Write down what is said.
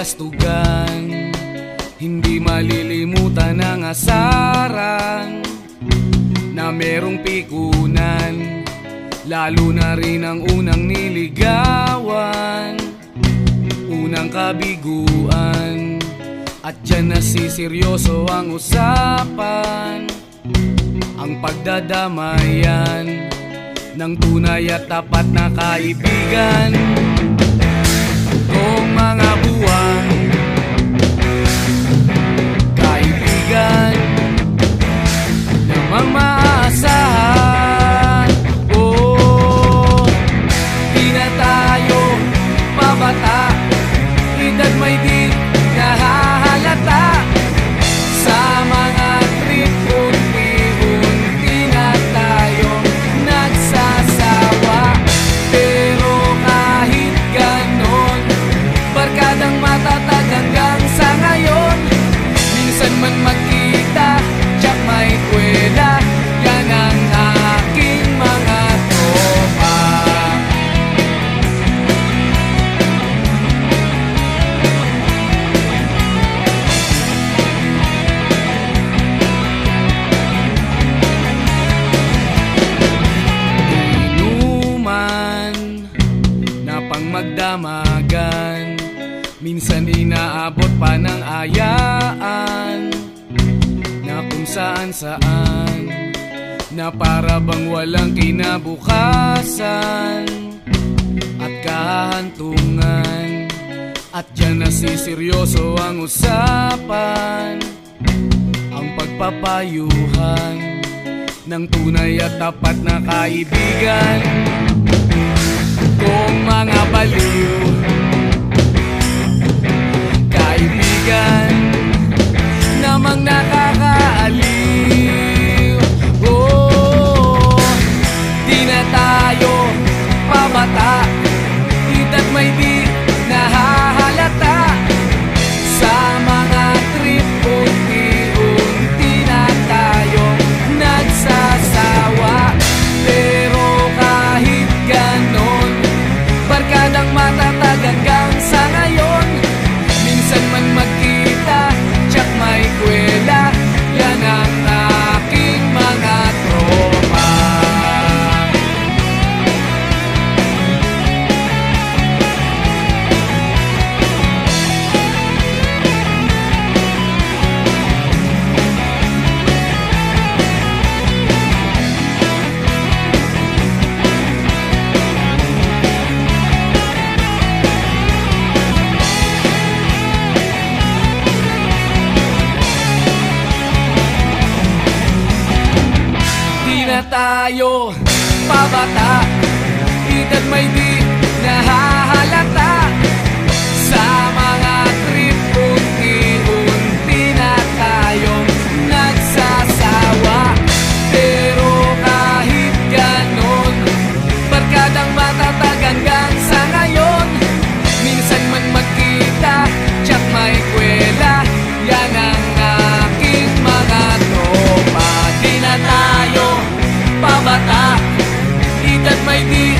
kastugan, hindi malilimutan ang asaran na merong pikunan, lalo na rin ang unang niligawan, unang kabiguan. At dyan nasiseryoso ang usapan, ang pagdadamayan ng tunay at tapat na kaibigan. Kung mga buwan, kaibigan namang maaasahan. Oh, di na tayo pabata, edad may di nahahalata. Sa mga trip, unti-unti na tayo nagsasawa. Pero kahit ganon, barkadang matatag hanggang sa ngayon. Minsan man magkita, tsak may kwela, yan ang aking mga tropa. Inuman na pang magdamagan, minsan inaabot pa ng ayaan, na kung saan-saan, na para bang walang kinabukasan at kahantungan. At dyan nasiseryoso ang usapan, ang pagpapayuhan ng tunay at tapat na kaibigan. Kung mga baliw, kaibigan namang nakakaaliw. Oh, di na tayo pabata, edad may di nahahalata. Sa mga trip, unti-unti na tayo nagsasawa. Pero kahit ganon, barkadang matatag hanggang sa ngayon. Minsan man magkita, tsak may kwela, yan ang aking mga tropa. Tayo pabata, edad may di nahahalata. Sa mga trip, unti-unti na tayong nagsasawa. Pero kahit ganon, barkadang matatag hanggang sa ngayon. Minsan man magkita, tsak may kwela, yan ang aking mga tropa. Di na tayo pabata, edad may di